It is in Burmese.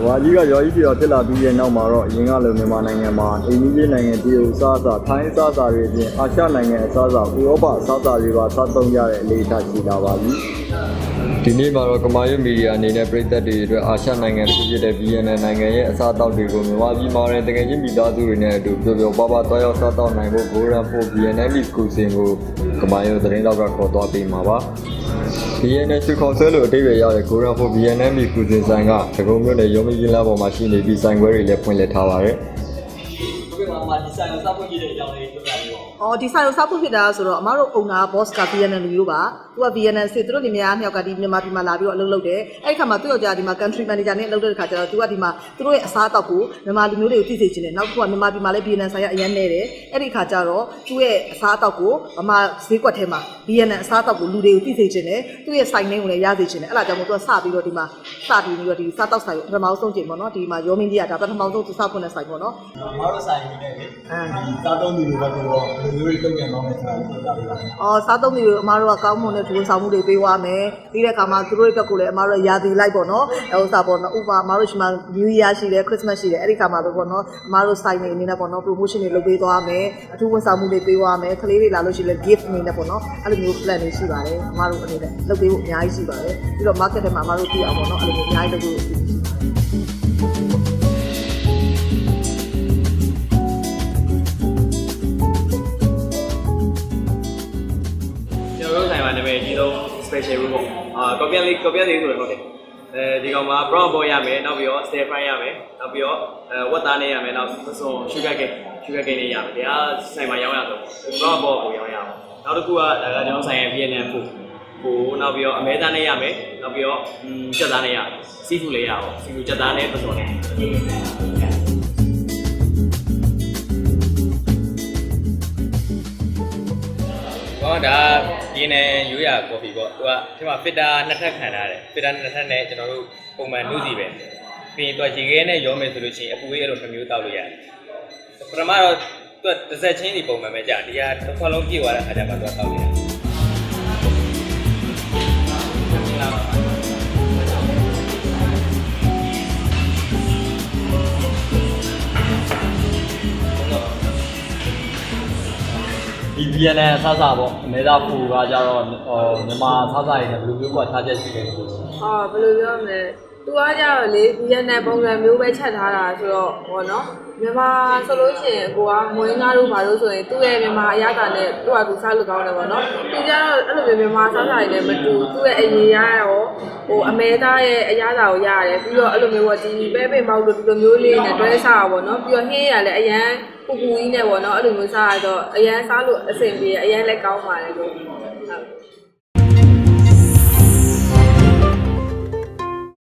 ဝါကြီးကရွာကြီးပြောဖြစ်လာပြီးတဲ့နောက်မှာတော့အရင်ကလိုမြန်မာနိုင်ငံမှာအိန္ဒိယနိုင်ငံတရုတ်အစားအစာထိုင်းအစားအစာတွေအပြင်အာရှနိုင်ငံအစားအစာဥရောပအစားအစာတွေပါစားသုံးရတဲ့အနေအထားရှိလာပါပြီဒီနေ့မှာတော့ကမာရွတ်မီဒီယာအနေနဲ့ပြည်သက်တွေအတွက်အာရှနိုင်ငံတစ်ခုဖြစ်တဲ့ VNN နိုင်ငံရဲ့အစားအသောက်တွေကိုမြန်မာပြည်မှာတကယ်ချင်းမိသားစုတွေနဲ့အတူပျော်ပျော်ပါးပါးသွားရောက်စားသောက်နိုင်ဖို့ Golden for Vietnamese cuisine ကိုကမာရွတ်သတင်းတောက်ကခေါ်သွားပေးမှာပါVNN ချူခေါ်ဆဲလို့အတိတ်ပဲရတဲ့ Golden for Vietnamese cuisine ဆိုင်ကဒဂုံမြို့နယ်ရုံးမကြီးလမ်းပေါ်မှာရှိနေပြီးဆိုင်ခွဲတွေလည်းဖွင့်လှစ်ထားပါတယ်ဒီဆိုင်ကိုစောက်ဖွင့်ပြတဲ့အကြောင်းလေးပြောပြပေးပါဦး။အော်ဒီဆိုင်ကိုစောက်ဖွင့်ဖြစ်တာဆိုတော့အမတို့အုံနာ boss က VNN လူမျိုးပါ။သူက VNN စစ်သူတို့နေများမြောက်ကဒီမြန်မာပြည်မှာလာပြီးတော့အလုပ်လုပ်တယ်။အဲ့ဒီခါမှာသူ့ယောက်ျားဒီမှာ country manager နဲ့အလုပ်လုပ်တဲ့ခါကျတော့သူကဒီမှာသူတို့ရဲ့အစားအသောက်ကိုမြန်မာလူမျိုးတွေကိုသိစေချင်တယ်။နောက်တစ်ခုကမြန်မာပြည်မှာလည်း VNN ဆိုင်ကအရင်နေတယ်။အဲ့ဒီခါကျတော့သူ့ရဲ့အစားအသောက်ကိုဗမာဈေးကွက်ထဲမှာ VNN အစားအသောက်ကိုလူတွေကိုသိစေချင်တယ်။သူ့ရဲ့ဆိုင်နှင်းကိုလည်းရစေချင်တယ်။အဲ့ဒါကြောင့်မို့သူကစပြီးတော့ဒီမှာစပြီးတော့ဒီစားတောက်ဆိုင်ကိုပထမဆုံးချိန်ပေါ့နော်ဒီမှာရောမင်းကြီးကဒါပထမဆုံးသူစဖွင့်တဲ့ဆိုင်ပေါ့နော်။ငါတို့ဆိုင်နေတယ်လေ။ဒီစားသုံးသူတွေဘက်ကတော့လူမျိုးတွေတုံ့ပြန်တော့မယ်ဆိုတာကိုပြောပြပေးပါမယ်။အော်စားသုံးသူတွေအမတို့ကကောင်းမွန်တဲ့ဒုဝန်ဆောင်မှုတွေပေးသွားမယ်။ပြီးတဲ့အခါမှာသူတို့ရဲ့ဘက်ကလည်းအမတို့ရာသီလိုက်ပေါ့နော်။ဥစားပေါ့နော်။ဥပမာအမတို့ရှိမှ New Year ရှိတယ် Christmas ရှိတယ်အဲ့ဒီခါမှာပေါ့နော်။အမတို့ဆိုင်နေအနေနဲ့ပေါ့နော် promotion တွေလုပ်ပေးသွားမယ်။အထူးဝန်ဆောင်မှုတွေပေးသွားမယ်။ကလေးတွေလာလို့ရှိရင် gift အနေနဲ့ပေါ့နော်။အဲ့လိုမျိုး plan တွေရှိပါတယ်။အမတို့အနေနဲ့လုပ်ပေးဖို့အများကြီးရှိပါတယ်။ပြီးတော့ market ထဲမှာအမတို့ပြအောင်ပေါ့နော်။အဲ့လိုမျိုးအများကြီးလုပ်ဖို့ဆိုင်မှာနာမည်အကြီးဆုံး special room ပေါ့ကော်ပြက်လေးဆိုတော့ဟုတ်တယ်ဒီကောင်မှာ brown ball ရမယ်နောက်ပြီးတော့ stir fry ရမယ်နောက်ပြီးတော့ဝက်သားနဲ့ရမယ်နောက်ဆို sugar cane နဲ့ရမယ်ဒါဆိုင်မှာရောင်းရတော့ brown ball ကိုရောင်းရအောင်နောက်တစ်ခုကဒါကကျွန်တော်ဆိုင်ရဲ့ Vietnam food ကိုနောက်ပြီးတော့အမဲသားနဲ့ရမယ်နောက်ပြီးတော့ကြက်သားနဲ့ရမယ် seafood လေးရအောင် seafood ကြက်သားနဲ့ပစုံနဲ့ဒါဒီနေ့ရိုးရကော်ဖီပေါ့သူကဒီမှာ filter နှစ်ထပ်ခံထားတယ် filter နှစ်ထပ်နဲ့ကျွန်တော်တို့ပုံမှန်နှုတ်စီပဲပြီးရင်သူကရေခဲနဲ့ရောမယ်ဆိုလို့ရှိရင်အပူလေးအဲ့လိုတစ်မျိုးတောက်လို့ရတယ်ပထမတော့သူကတစ်ဆက်ချင်းဒီပုံမှန်ပဲကြာဒီကတစ်ခွက်လုံးပြည့်သွားတဲ့အခါကျမှသူကတောက်ရတယ်ဒီ VNN အစားအစာပေါ့အမေသားဖူကကြတော့မြန်မာအစားအစာတွေနဲ့ဘယ်လိုမျိုးကွာထားချက်ရှိလဲလို့ဘယ်လိုပြောမလဲသူကကြတော့လေ VNN ပုံစံမျိုးပဲချက်ထားတာဆိုတော့ဟောနော်မြန်မာဆိုလို့ရှိရင်ကိုကမွေးငါတို့ဘာလို့ဆိုရင်သူ့ရဲ့မြန်မာအရသာနဲ့သူ့ဟာသူစားလို့ကောင်းတယ်ပေါ့နော်သူကြတော့အဲ့လိုမျိုးမြန်မာစားစာတွေနဲ့မတူသူ့ရဲ့အရေးရရောအမဲသားရဲ့အရသာကိုရတယ်ပြီးတော့အဲ့လိုမျိုးပေါ့ဒီပဲပင်ပေါက်လို့ဒီလိုမျိုးလေးနဲ့တွဲစားတာပေါ့နော်ပြီးတော့ဟင်းရလည်းအရန်ပူပူကြီးနဲ့ပေါ့နော်အဲ့လိုမျိုးစားရတော့အရန်စားလို့အဆင်ပြေအရန်လည်းကောင်းပါတယ်လို့ဟုတ်